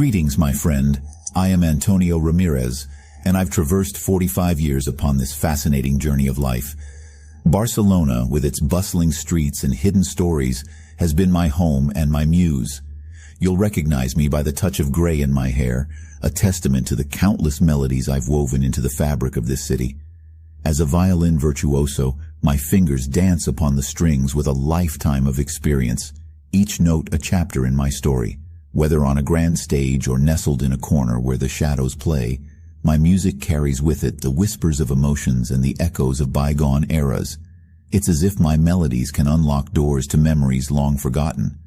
Greetings, my friend. I am Antonio Ramirez, and I've traversed 45 years upon this fascinating journey of life. Barcelona, with its bustling streets and hidden stories, has been my home and my muse. You'll recognize me by the touch of gray in my hair, a testament to the countless melodies I've woven into the fabric of this city. As a violin virtuoso, my fingers dance upon the strings with a lifetime of experience, each note a chapter in my story. Whether on a grand stage or nestled in a corner where the shadows play, my music carries with it the whispers of emotions and the echoes of bygone eras. It's as if my melodies can unlock doors to memories long forgotten.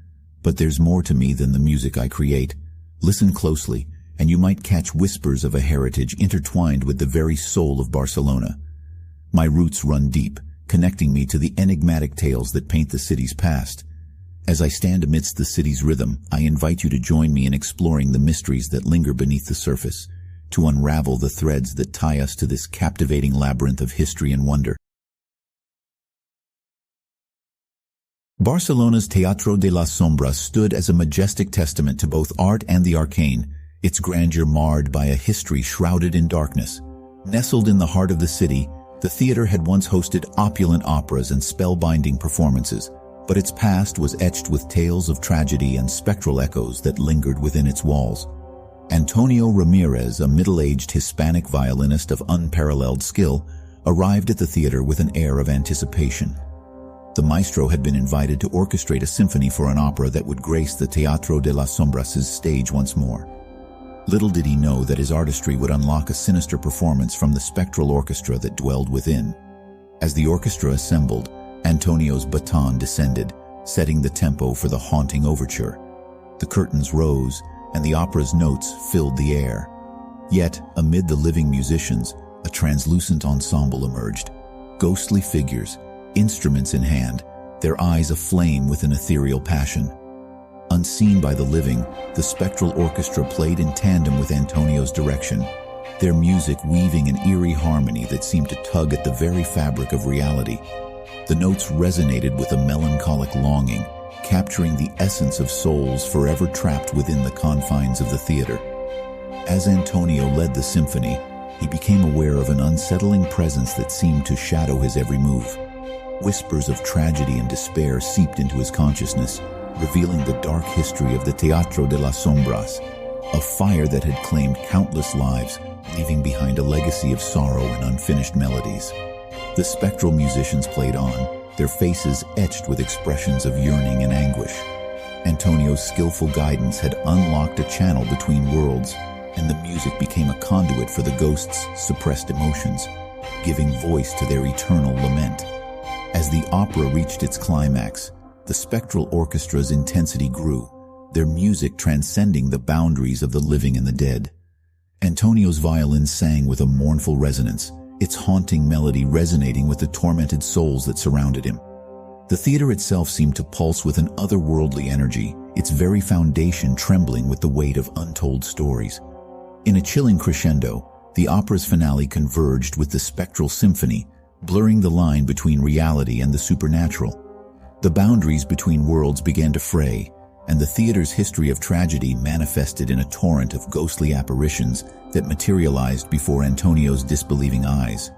But there's more to me than the music I create. Listen closely, and you might catch whispers of a heritage intertwined with the very soul of Barcelona. My roots run deep, connecting me to the enigmatic tales that paint the city's past. As I stand amidst the city's rhythm, I invite you to join me in exploring the mysteries that linger beneath the surface, to unravel the threads that tie us to this captivating labyrinth of history and wonder. Barcelona's Teatro de las Sombras stood as a majestic testament to both art and the arcane, its grandeur marred by a history shrouded in darkness. Nestled in the heart of the city, the theater had once hosted opulent operas and spellbinding performances, but its past was etched with tales of tragedy and spectral echoes that lingered within its walls. Antonio Ramirez, a middle-aged Hispanic violinist of unparalleled skill, arrived at the theater with an air of anticipation. The maestro had been invited to orchestrate a symphony for an opera that would grace the Teatro de las Sombras' stage once more. Little did he know that his artistry would unlock a sinister performance from the spectral orchestra that dwelled within. As the orchestra assembled, Antonio's baton descended, setting the tempo for the haunting overture. The curtains rose, and the opera's notes filled the air. Yet, amid the living musicians, a translucent ensemble emerged. Ghostly figures, instruments in hand, their eyes aflame with an ethereal passion. Unseen by the living, the spectral orchestra played in tandem with Antonio's direction, their music weaving an eerie harmony that seemed to tug at the very fabric of reality. The notes resonated with a melancholic longing, capturing the essence of souls forever trapped within the confines of the theater. As Antonio led the symphony, he became aware of an unsettling presence that seemed to shadow his every move. Whispers of tragedy and despair seeped into his consciousness, revealing the dark history of the Teatro de las Sombras, a fire that had claimed countless lives, leaving behind a legacy of sorrow and unfinished melodies. The spectral musicians played on, their faces etched with expressions of yearning and anguish. Antonio's skillful guidance had unlocked a channel between worlds, and the music became a conduit for the ghosts' suppressed emotions, giving voice to their eternal lament. As the opera reached its climax, the spectral orchestra's intensity grew, their music transcending the boundaries of the living and the dead. Antonio's violin sang with a mournful resonance, its haunting melody resonating with the tormented souls that surrounded him. The theater itself seemed to pulse with an otherworldly energy, its very foundation trembling with the weight of untold stories. In a chilling crescendo, the opera's finale converged with the Spectral Symphony, blurring the line between reality and the supernatural. The boundaries between worlds began to fray, and the theater's history of tragedy manifested in a torrent of ghostly apparitions that materialized before Antonio's disbelieving eyes.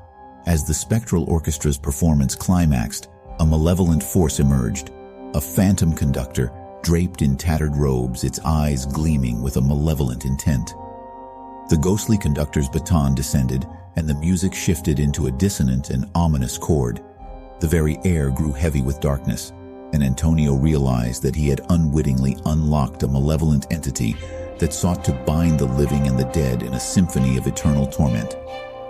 As the spectral orchestra's performance climaxed, a malevolent force emerged, a phantom conductor draped in tattered robes, its eyes gleaming with a malevolent intent. The ghostly conductor's baton descended, and the music shifted into a dissonant and ominous chord. The very air grew heavy with darkness, and Antonio realized that he had unwittingly unlocked a malevolent entity that sought to bind the living and the dead in a symphony of eternal torment.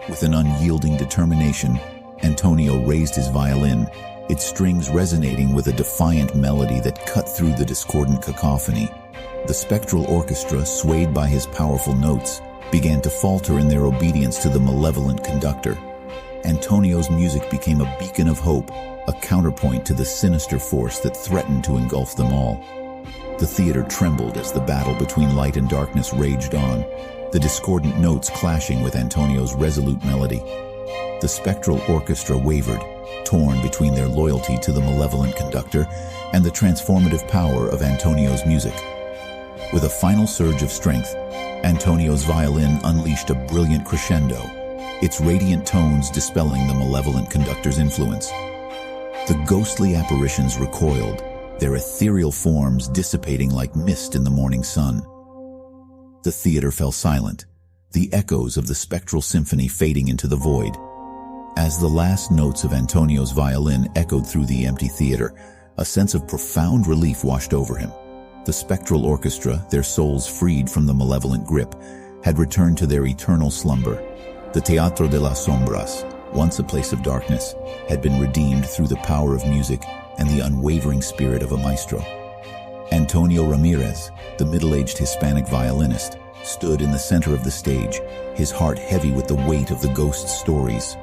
With an unyielding determination, Antonio raised his violin, its strings resonating with a defiant melody that cut through the discordant cacophony. The spectral orchestra, swayed by his powerful notes, began to falter in their obedience to the malevolent conductor. Antonio's music became a beacon of hope, a counterpoint to the sinister force that threatened to engulf them all. The theater trembled as the battle between light and darkness raged on, the discordant notes clashing with Antonio's resolute melody. The spectral orchestra wavered, torn between their loyalty to the malevolent conductor and the transformative power of Antonio's music. With a final surge of strength, Antonio's violin unleashed a brilliant crescendo, its radiant tones dispelling the malevolent conductor's influence. The ghostly apparitions recoiled, their ethereal forms dissipating like mist in the morning sun. The theater fell silent, the echoes of the Spectral Symphony fading into the void. As the last notes of Antonio's violin echoed through the empty theater, a sense of profound relief washed over him. The spectral orchestra, their souls freed from the malevolent grip, had returned to their eternal slumber. The Teatro de las Sombras, once a place of darkness, had been redeemed through the power of music and the unwavering spirit of a maestro. Antonio Ramirez, the middle-aged Hispanic violinist, stood in the center of the stage, his heart heavy with the weight of the ghost's stories.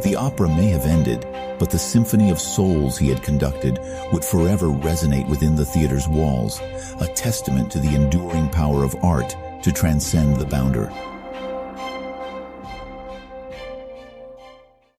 The opera may have ended, but the symphony of souls he had conducted would forever resonate within the theater's walls, a testament to the enduring power of art to transcend the boundary.